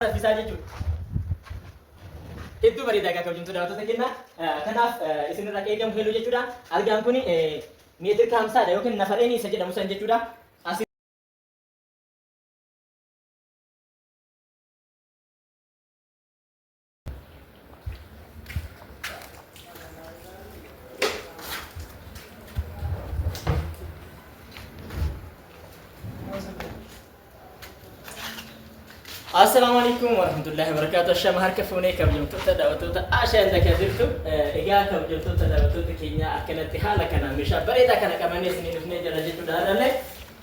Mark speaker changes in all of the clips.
Speaker 1: Bisa jechuudha. Hedduu bareedaa akka kabajamtoota daawwattoota keenyaa. Kanaaf isinirraa eegamu heeluu jechuudha. Argaan kun meetira 50dha yookiin nafareen isa jedhamu san jechuudha. Assalamualaikum warahmatullahi wabarakatuh. Syama harka fuunee kabajamtoota daawwattoota Ashaan Dakar jirtu. Egaa kabajamtoota daawwattoota keenya akkanatti haala kana meeshaa bareedaa kana qabannee isin dhufnee jira jechuudha. Haadhalee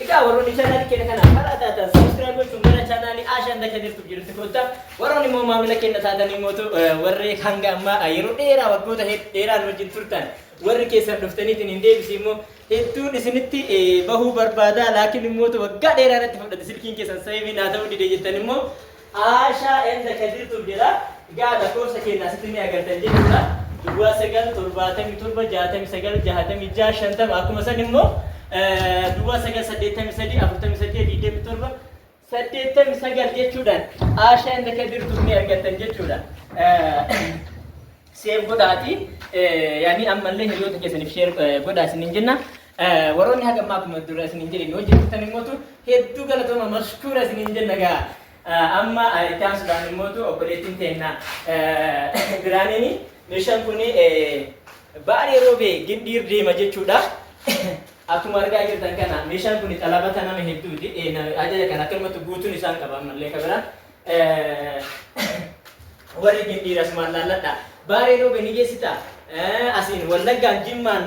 Speaker 1: egaa warroonni chaanaalii keenya kana karaa taatan subscribe gochuun gara chaanaalii Ashaan Dakar jirtu koottaa warroonni immoo maamila keenya taatan immoo warri hanga ammaa yeroo dheeraa waggoota dheeraan wajjin turtan warri keessan dhuftaniitiin hin deebisi immoo hedduun isinitti bahuu barbaadaa laakiin immoo waggaa dheeraa irratti fudhate silkiin keessan saayimii naa ta'uu dide jettan immoo Ashaan Dakar jirtu jira. Egaa lakkoofsa keenya asitti ni agartan jechuudha. 977696650 akkuma san immoo 98347 jechuudhaan Ashaan Dakar jirtu ni argattan jechuudha. Seef godhaati yaani ammallee hiriyoota keessaniif sheer godhaa isiniin jenna. Warroonni haga ammaa akkuma dura isiniin jedhanii hojjetan immoo hedduu galatooma mashkuura isiniin jenna gaa. Amma itaan suudhaan immoo obboleettiin teenna biraaniini meeshaan kun baay'ee roobee gindhiir deema jechuudha. Akkuma argaa jirtan kana meeshaan kun xalabata nama hedduuti. Ajaja kana akkanumatti guutuun isaan qaba ammallee kabiraan. Warri gindhiiras maal laalladha. Baay'ee roobee ni geessita. Asiin Wallaggaan Jimmaan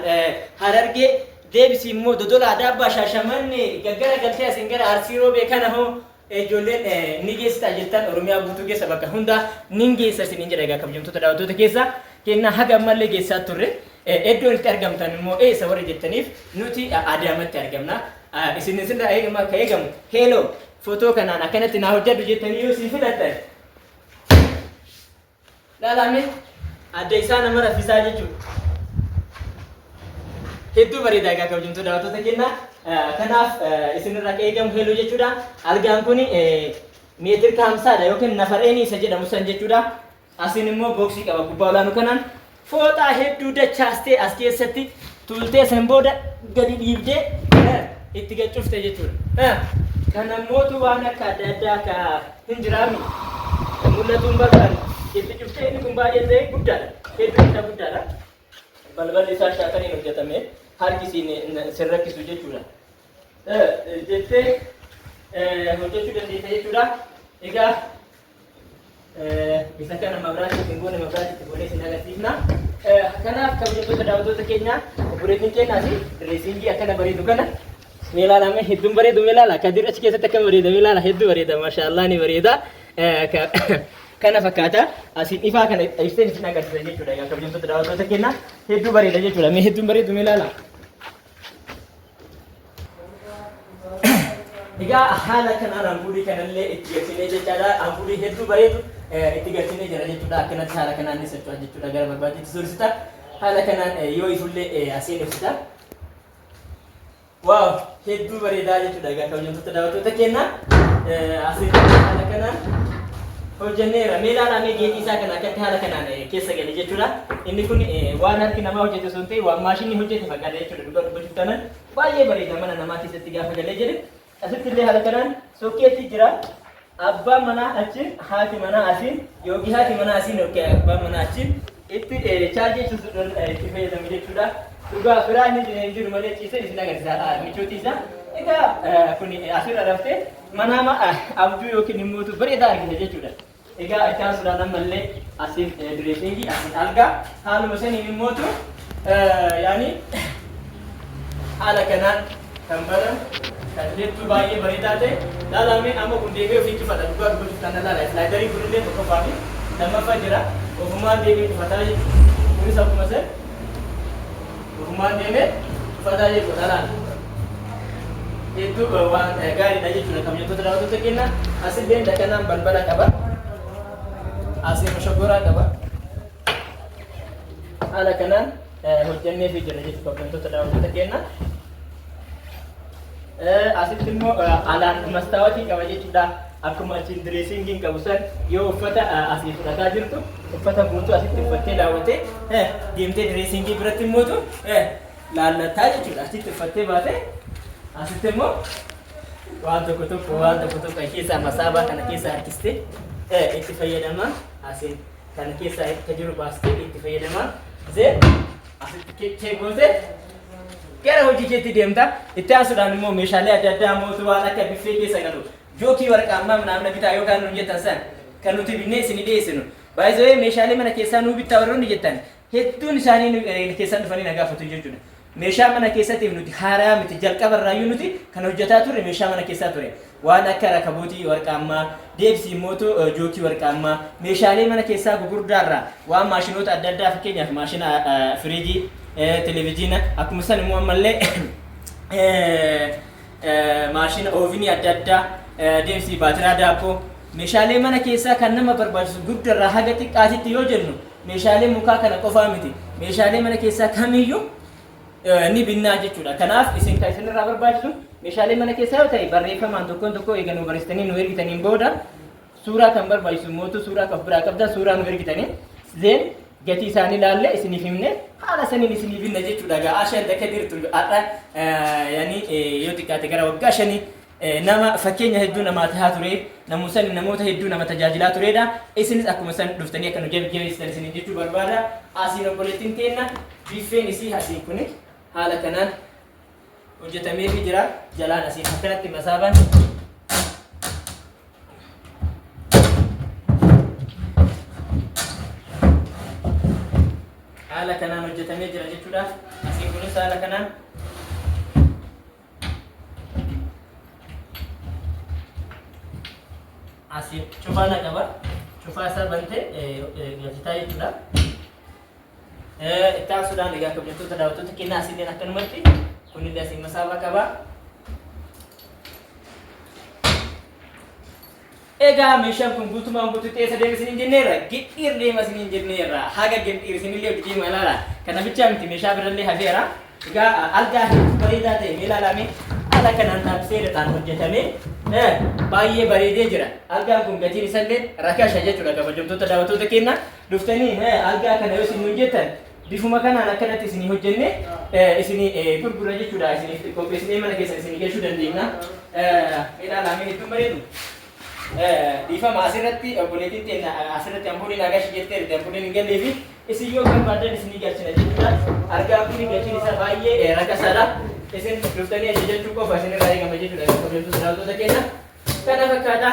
Speaker 1: Harargee deebisi immoo Dodolaa Daabbaa Shaashamannee gaggara galtee asiin gara Arsii roobee kana hoo ijoolleen ni geessita jettan Oromiyaa guutuu keessa bakka hunda ni geessa isiniin jedha egaa kabajamtoota daawwattoota keessa kennaa haga ammallee geessaa turre iddoon itti argamtan immoo eessa warri jettaniif nuti Adaamatti argamna. Isin isinirraa eegamu heeloo footoo kanaan akkanatti naa hojjedhu jettanii yoo siin filattan laalame adda isaa nama raffisaa jechuudha. Hedduu bareedaa egaa kabajamtoota daawwattoota keenyaa. Kanaaf isinirraa eegamu heeluu jechuudha. Argaan kun meetira 50dha yookiin nafareen isa jedhamu san jechuudha. Asiin immoo booksii qaba gubbaa olaanuu kanaan fooxaa hedduu dachaastee as keessatti tuultee san booda gadi dhiibdee itti gacufte jechuudha. Kana mootu waan akka adda addaa ka hin jiraannu mul'atuun barbaadu itti cuftee inni kun baay'ee ta'e guddaadha. Hedduu isaa guddaadha. Balballi isaa shaakaniin hojjetame harki sin rakkisu jechuudha. Jettee hojjechuu dandeessa jechuudha. Egaa isa kana mabraatiitiin goone mabraatiitti goonee isin agarsiifna. Kanaaf kabajamtoota daawwattoota keenyaa obboleettiin keenyaas direesingii akkana bareedu kana meelaalame hedduun bareedu meelaala Kadir achi keessatti akka bareeda meelaala hedduu bareeda maashaallah ni bareeda. Kana fakkaata asiin ifaa kana ibseen isin agarsiisa jechuudha. Egaa kabajamtoota daawwattoota keenyaa hedduu bareeda jechuudha. Mee hedduun bareedu meelaala. Egaa haala kanaan ampuulii kanallee itti galchinee jechaadha. Ampuulii hedduu bareedu itti galchinee jira jechuudha. Akkanatti haala kanaan ni socho'a jechuudha. Gara barbaachisu soorita. Haala kanaan yoo ifullee asiin ibsita. Waaw hedduu bareedaa jechuudha. Egaa kabajamtoota daawwattoota keenyaa asiin haala kanaan hojjenneera. Meelaalamee geetii isaa kana akkatti haala kanaan keessa gale jechuudha. Inni kun waan harki namaa hojjete osoo hin ta'in waan maashinii hojjete fakkaata jechuudha. Dhugaa dubbachuuf tanan baay'ee bareeda mana namaa keessatti gaafa galee jedhe. Asitti illee haala kanaan sokkeetti jira. Abbaan manaa achiin haati manaa asiin yookiin haati manaa asiin yookiin abbaan manaa achiin itti chaarjii suusuudhaan itti fayyadamu jechuudha. Dhugaa biraan hin jiru malee ciisee isin agarsiisa michooti isaa. Egaa kun asirra raftee manama abjuu yookiin immoo bareedaa argite jechuudha. Egaa ittaan sudaan ammallee asiin direesingii asiin algaa haaluma saniin immoo yaani haala kanaan kan baran kan hedduu baay'ee bareedaa ta'e laalamee amma kun deebi'ee ofii cufata dhugaa dubbachuuf kan laala islaayidarii kunillee tokkoffaa fi lammaffaa jira ofumaan deebi'ee cufataa jechuudha. Kunis akkuma san ofumaan deemee cufataa jechuudha laala. Hedduu waan gaariidha jechuudha. Kabajamtoota daawwattoota keenyaa asillee dakanaan balbala qaba. Asiin shoggoraa qaba. Haala kanaan hojjennee fi jira jechuudha kabajamtoota daawwattoota keenyaa. Asitti immoo alaan mastaawatii qaba jechuudha. akkuma achiin direesingin qabu san yoo uffata asii fudhataa jirtu uffata guutuu asitti uffattee daawwattee deemtee direesingii biratti immootu laallataa jechuudha. Asitti uffattee baatee asitti immoo waan tokko tokko keessaa masaabaa kana keessaa harkistee itti fayyadamaa asiin kana keessaa akka jiru baastee itti fayyadamaa asitti keegootee gara hojii keetti deemta. Itti aansuudhaan immoo meeshaalee adda addaa mootu waan akka biffee keessa galu jookii warqaammaa namna bitaa yookaan nuun jettan san kan nuti binnee isinii dhiyeessinu. Baay'ee meeshaalee mana keessaa nuu bittaa warroonni jettan hedduun isaanii keessan dhufanii na gaafatu jechuudha. Meeshaa mana keessatiif nuti haaraa miti jalqabarraayyuu nuti kan hojjetaa turre meeshaa mana keessaa ture. Waan akka rakabooti warqaammaa, deebsii mootu jookii warqaammaa, meeshaalee mana keessaa gurguddaarraa waan maashinoota adda addaa fakkeenyaaf maashina firiijii, televiziina akkuma san immoo ammallee maashina oovinii adda addaa, deebsii baatiraa daabboo, meeshaalee mana keessaa kan nama barbaachisu guddaarraa haga xiqqaatitti yoo jennu meeshaalee mukaa kana qofaa miti. Meeshaalee mana keessaa kamiyyuu ni binnaa jechuudha. Kanaaf isin kan isinirraa barbaachisu meeshaalee mana keessaa yoo ta'e barreeffamaan tokkoon tokko eeganuu barreessitanii nu ergitaniin booda suuraa kan barbaachisu mootu suuraa kan biraa qabda suuraa nu ergitanii zeen gatii isaanii ilaalle isiniif himne haala saniin isiniif binna jechuudha. Gaa ashan dakka dirtu adha yani yoo xiqqaate gara waggaa shanii nama fakkeenya hedduu namaa tahaa ture namuusan namoota hedduu nama tajaajilaa turedha. Isinis akkuma san dhuftanii akka nu jabeessitan isiniin jechuu barbaada. Asiin obboleettiin teenna biffeen isii asii kuni haala kanaan hojjetamee jira. Jalaan asiin akkanatti masaabaan haala kanaan hojjetamee jira jechuudha. Asiin kunis haala kanaan asii cufaa na qaba. Cufaa isaa bantee gajitaa jechuudha. Itti aansuudhaan egaa kabajamtoota daawwattoota kennaa asiillee akkanumatti kunillee asiin masaabaa qaba. Egaa meeshaan kun guutumaan guutuu teessa deema isiniin jenneerra gidhiir deema isiniin jenneerra haga gidhiir isinillee hojii malaala kana bichaa miti meeshaa birallee hafeera. Egaa algaa hedduu bareedaa ta'e mee ilaalame haala kanaan taabseedhaan hojjetamee baay'ee bareedee jira. Algaan kun gatiin isallee rakasha jechuudha. Kabajamtoota daawwattoota kennaa dhuftanii algaa kana yoo isin hojjettan bifuma kanaan akkanatti isinii hojjenne isinii gurgura jechuudha. Isinii qopheessinee mana keessan isinii geessuu dandeenya. Ilaalame hedduun bareedu. Dhiifama asirratti obboleettiin teenna asirratti ampuuliin agashi jettee ampuuliin hin gallee fi isin yoo barbaadan isinii galchina jechuudha. Argaa kun gatiin isaa baay'ee rakasaadha. Isin dhuftanii ajajachuu qofa isinirraa eegama jechuudha. Kabajamtoota daawwattoota kennaa kana fakkaata.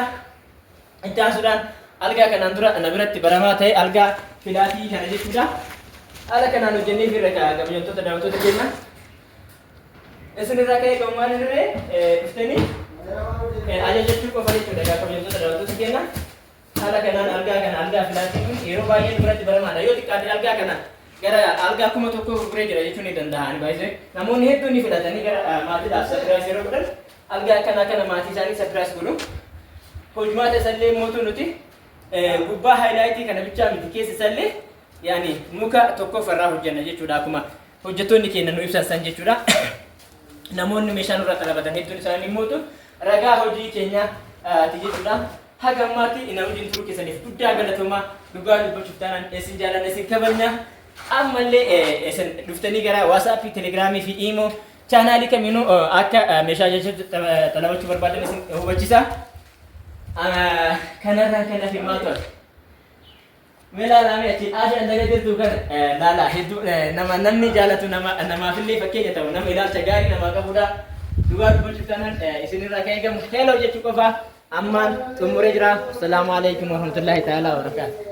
Speaker 1: Itti aansuudhaan algaa kanaan dura na biratti baramaa ta'e algaa filaatii kana jechuudha. Haala kanaan hojjennee jirra kabajamtoota daawwattoota kennaa. Isinirraa ka'ee qabumaan irree dhuftanii ajajachuu qofa jechuudha. Kabajamtoota daawwattoota kennaa. Haala kanaan algaa filaatii kun yeroo baay'ee nu biratti baramaadha. Yoo xiqqaate algaa kana gara algaa kuma tokko gurguree jira jechuun ni danda'ani baay'ee. Namoonni hedduun ni filatanii gara maatiidhaaf sapiraayis yeroo godhan algaa kana maatii isaanii sapiraayis godhu. Hojumaata isallee mootuu nuti gubbaa haayilaayitii kana bichaa miti keessa isallee yaani muka tokkoof irraa hojjenna jechuudha. Akkuma hojjettoonni keenya nu ibsan san jechuudha. Namoonni meeshaa nurraa qalabatan hedduun isaanii mootu ragaa hojii keenyaa jechuudha. Haga ammaatti ina wajjin turuu keessaniif guddaa galatoomaa dhugaa dubbachuuf taanaan isin jaalladha isin kabajna. Ammallee isin dhuftanii gara WhatsApp, Telegramii fi Imo chaanaalii kamiinuu akka meeshaa jechuudha xalabachuu barbaadan isin hubachiisa. Kanarraan kan hafe maal ta'u? Melaalame achi aadaan daga jirtu kan laala hedduu namni jaalatu namaafillee fakkeenya ta'u nama ilaalcha gaarii namaa qabudha. Dhugaa dubbachuuf taanaan isinirraa kan eegamu hello jechuu qofa ammaan xumuree jira. Assalaamu alaikum warahmatullahi ta'ala wabarakatuh.